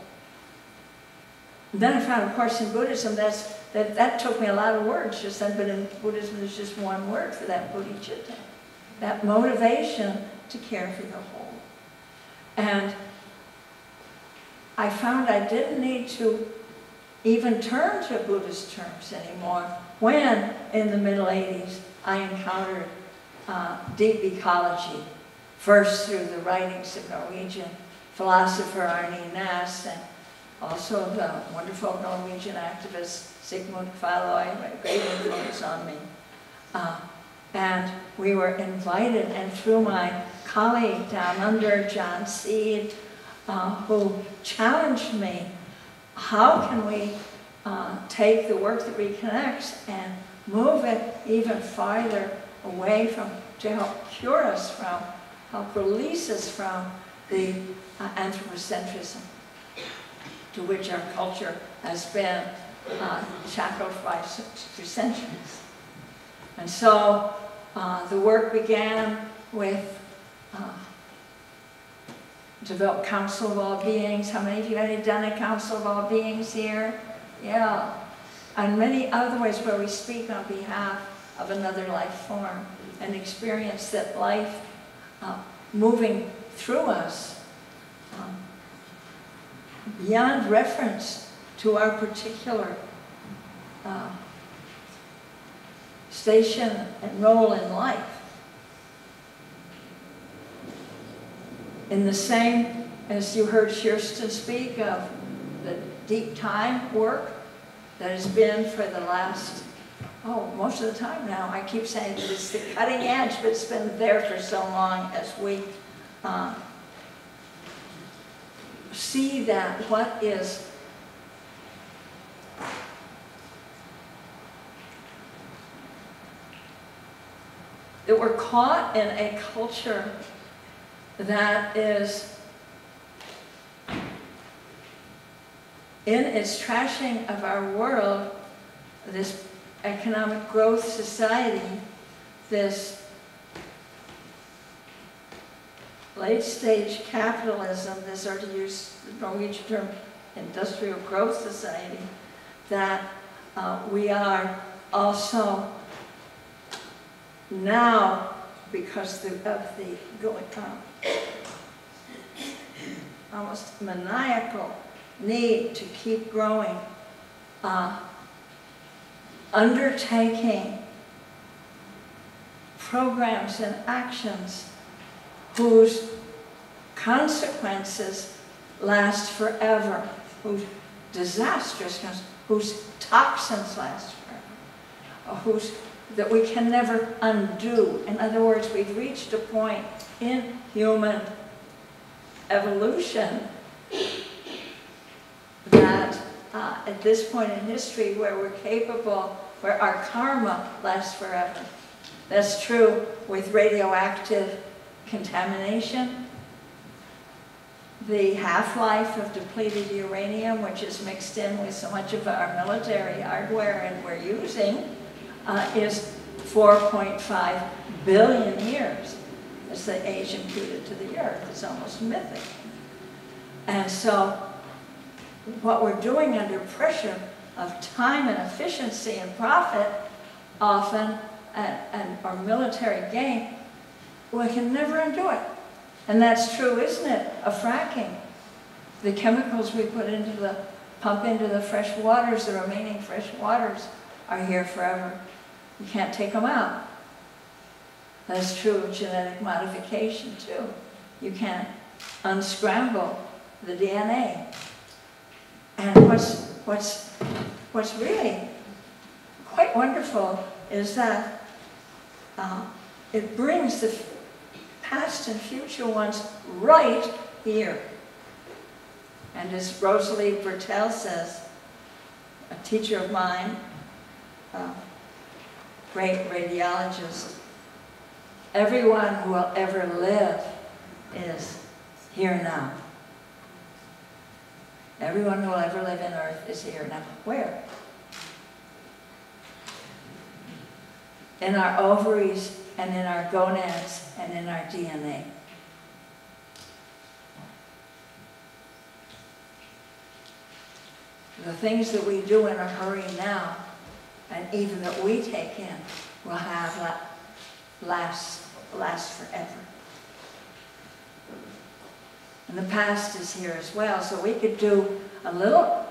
And then I found, of course, in Buddhism, that took me a lot of words just then, but in Buddhism there's just one word for that, bodhicitta. That motivation to care for the whole. And I found I didn't need to even turn to Buddhist terms anymore when, in the middle 80s, I encountered deep ecology, first through the writings of Norwegian philosopher Arne Næss, and also the wonderful Norwegian activist Sigmund Kvaløy, a great influence on me. And we were invited, and through my colleague down under, John Seed, who challenged me, how can we take the work that reconnects and move it even farther away from, to help cure us from, help release us from the anthropocentrism to which our culture has been shackled by for centuries. And so the work began with develop Council of All Beings. How many of you have done a Council of All Beings here? Yeah. And many other ways where we speak on behalf of another life form and experience that life moving through us beyond reference to our particular station and role in life. In the same as you heard Kirsten speak of the deep time work that has been for the last, most of the time now. I keep saying that it's the cutting edge, but it's been there for so long as we see that what is that we're caught in a culture that is in its trashing of our world, this economic growth society, this late-stage capitalism, this, or to use the Norwegian term, industrial growth society, that we are also now, because of the going almost maniacal need to keep growing, undertaking programs and actions whose consequences last forever, whose disastrousness, whose toxins last forever, that we can never undo. In other words, we've reached a point in human evolution that at this point in history where we're capable, where our karma lasts forever. That's true with radioactive contamination, the half-life of depleted uranium, which is mixed in with so much of our military hardware and we're using, is 4.5 billion years. It's the age imputed to the earth. It's almost mythic. And so what we're doing under pressure of time and efficiency and profit often, and our military gain, we can never undo it. And that's true, isn't it, of fracking? The chemicals we put pump into the fresh waters, the remaining fresh waters, are here forever. You can't take them out. That's true of genetic modification too. You can't unscramble the DNA. And what's really quite wonderful is that it brings the past and future ones right here. And as Rosalie Bertel says, a teacher of mine, great radiologist, everyone who will ever live is here now. Everyone who will ever live on earth is here now. Where? In our ovaries and in our gonads and in our DNA. the things that we do in a hurry now, and even that we take in, will have last forever. And the past is here as well, so we could do a little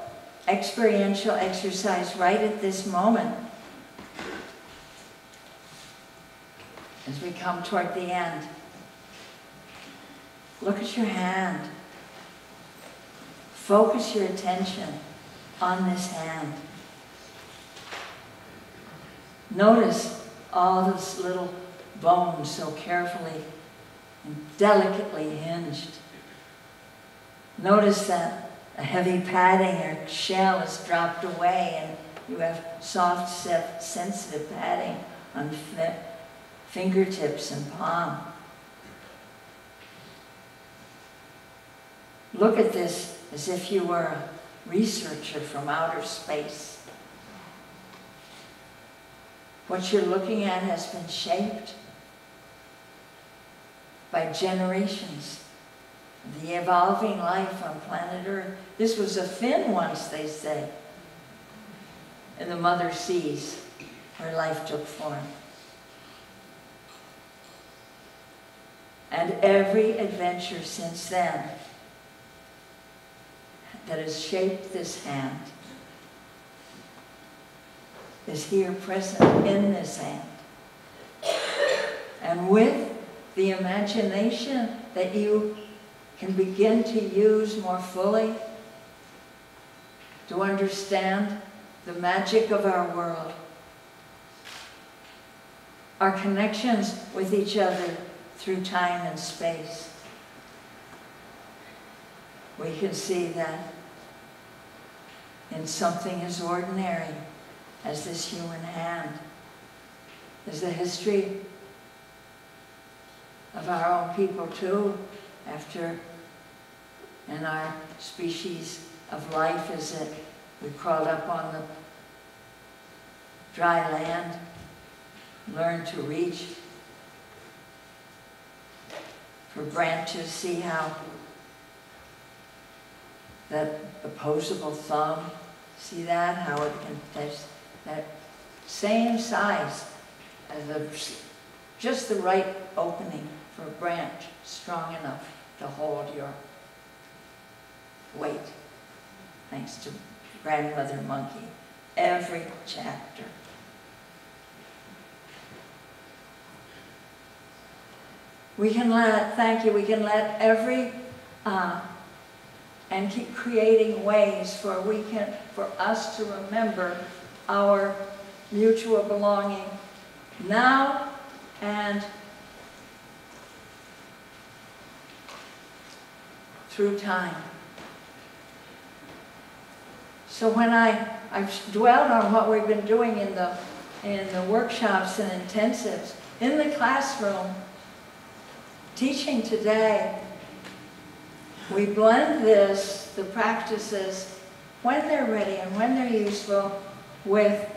experiential exercise right at this moment as we come toward the end. Look at your hand. Focus your attention on this hand. Notice all those little bones so carefully and delicately hinged. Notice that a heavy padding or shell is dropped away and you have soft, sensitive padding on fingertips and palm. Look at this as if you were a researcher from outer space. What you're looking at has been shaped by generations of the evolving life on planet Earth. This was a fin once, they say, in the mother seas where life took form. And every adventure since then that has shaped this hand is here present in this hand. And with the imagination that you can begin to use more fully to understand the magic of our world, our connections with each other through time and space, we can see that in something as ordinary as this human hand is the history of our own people too, after in our species of life as we crawled up on the dry land, learned to reach for branches, see how that opposable thumb, see that, how it can, there's that same size as just the right opening for a branch strong enough to hold your weight, thanks to grandmother monkey. Every chapter. We can let, thank you, we can let every, and keep creating ways for us to remember our mutual belonging now and through time. So when I've dwelled on what we've been doing in the workshops and intensives, in the classroom, teaching today, we blend the practices, when they're ready and when they're useful, with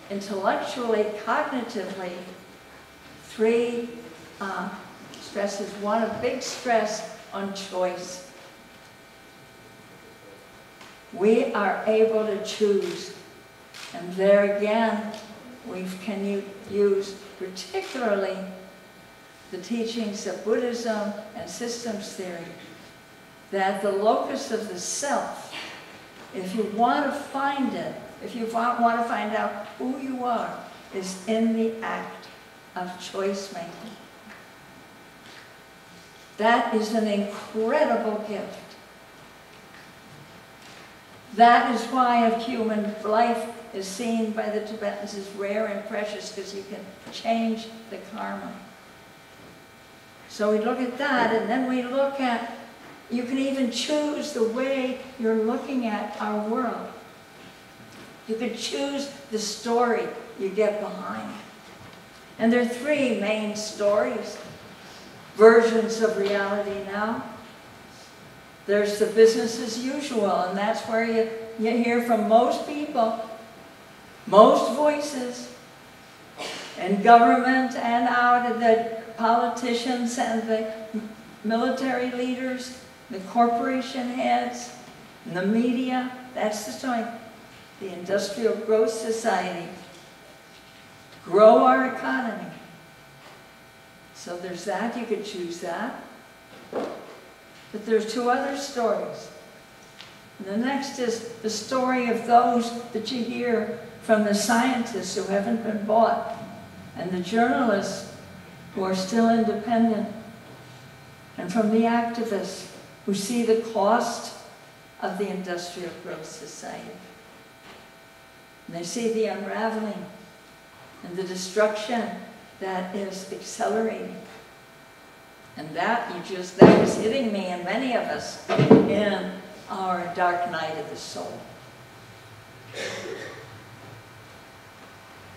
intellectually, cognitively, three stresses. One, a big stress on choice. We are able to choose. And there again, we can use particularly the teachings of Buddhism and systems theory, that the locus of the self, if you want to find it, if you want to find out who you are, is in the act of choice making. That is an incredible gift. That is why a human life is seen by the Tibetans as rare and precious, because you can change the karma. So we look at that, and then we look at, you can even choose the way you're looking at our world. You can choose the story you get behind. And there are three main stories, versions of reality now. There's the business as usual, and that's where you hear from most people, most voices, in government and out of the politicians and the military leaders, the corporation heads, and the media. That's the story. the Industrial Growth Society, grow our economy. So there's that, you could choose that. But there's two other stories. And the next is the story of those that you hear from the scientists who haven't been bought, and the journalists who are still independent, and from the activists who see the cost of the Industrial Growth Society. And they see the unraveling and the destruction that is accelerating. And that is hitting me and many of us in our dark night of the soul.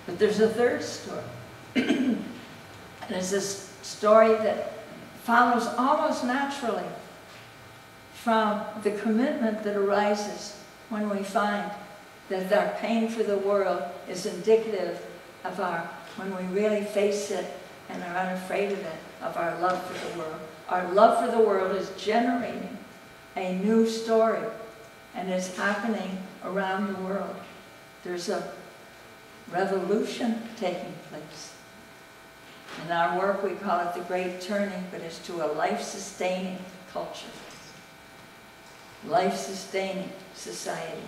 But there's a third story. And it's this story that follows almost naturally from the commitment that arises when we find that our pain for the world is indicative of when we really face it and are unafraid of it, of our love for the world. Our love for the world is generating a new story, and it's happening around the world. There's a revolution taking place. In our work, we call it the Great Turning, but it's to a life-sustaining culture, life-sustaining society.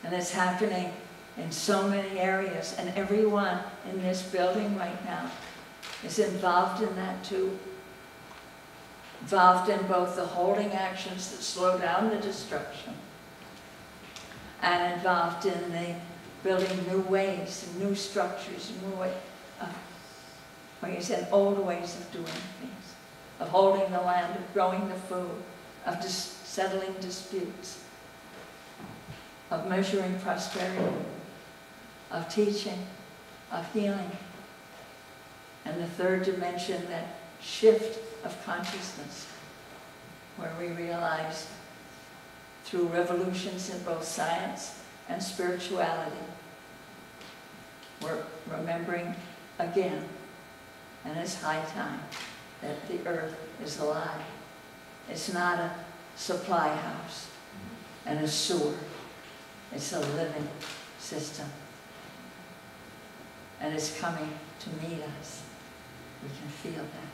And it's happening in so many areas, and everyone in this building right now is involved in that too. Involved in both the holding actions that slow down the destruction and involved in the building new ways and new structures, new ways and old ways of doing things, of holding the land, of growing the food, of settling disputes, of measuring prosperity, of teaching, of healing. And the third dimension, that shift of consciousness, where we realize through revolutions in both science and spirituality, we're remembering again, and it's high time, that the earth is alive. It's not a supply house and a sewer. It's a living system. And it's coming to meet us. We can feel that.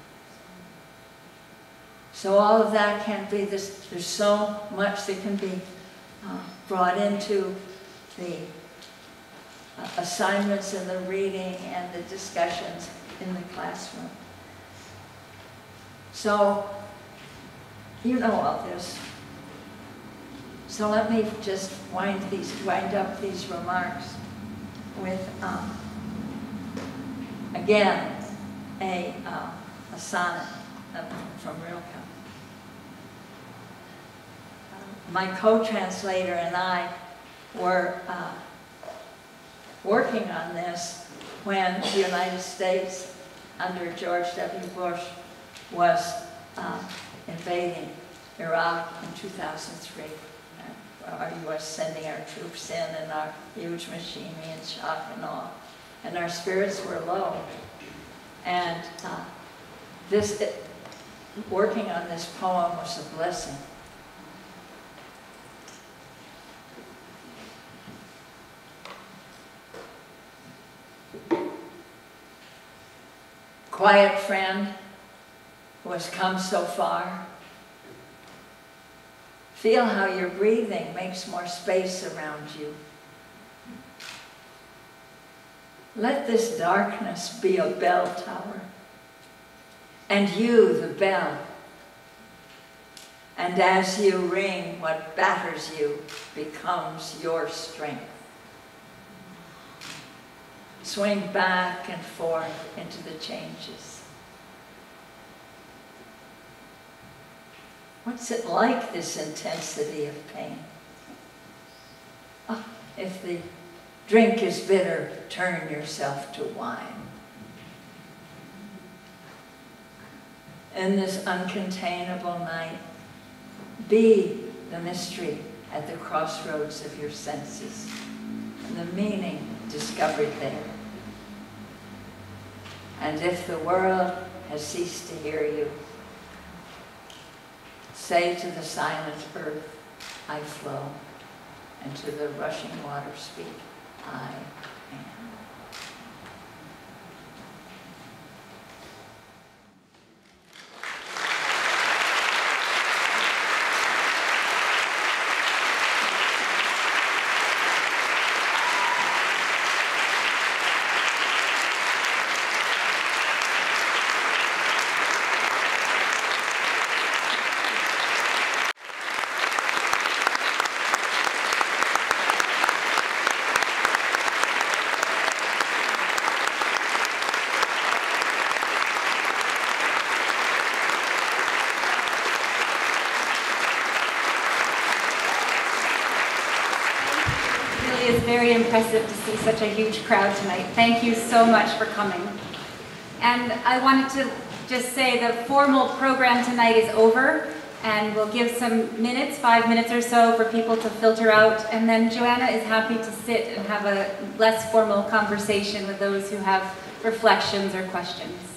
So all of that can't be this. There's so much that can be brought into the assignments and the reading and the discussions in the classroom. So, you know all this. So let me just wind up these remarks with, again, a sonnet from Rilke. My co-translator and I were working on this when the United States, under George W. Bush, was invading Iraq in 2003. Our U.S. sending our troops in and our huge machinery and shock and awe. And our spirits were low. And working on this poem was a blessing. Quiet friend who has come so far, feel how your breathing makes more space around you. Let this darkness be a bell tower, and you the bell. And as you ring, what batters you becomes your strength. Swing back and forth into the changes. What's it like, this intensity of pain? Oh, if the drink is bitter, turn yourself to wine. In this uncontainable night, be the mystery at the crossroads of your senses, and the meaning discovered there. And if the world has ceased to hear you, say to the silent earth, I flow. and to the rushing water speak, I am. It is very impressive to see such a huge crowd tonight. Thank you so much for coming. And I wanted to just say the formal program tonight is over, and we'll give some minutes, 5 minutes or so, for people to filter out, and then Joanna is happy to sit and have a less formal conversation with those who have reflections or questions.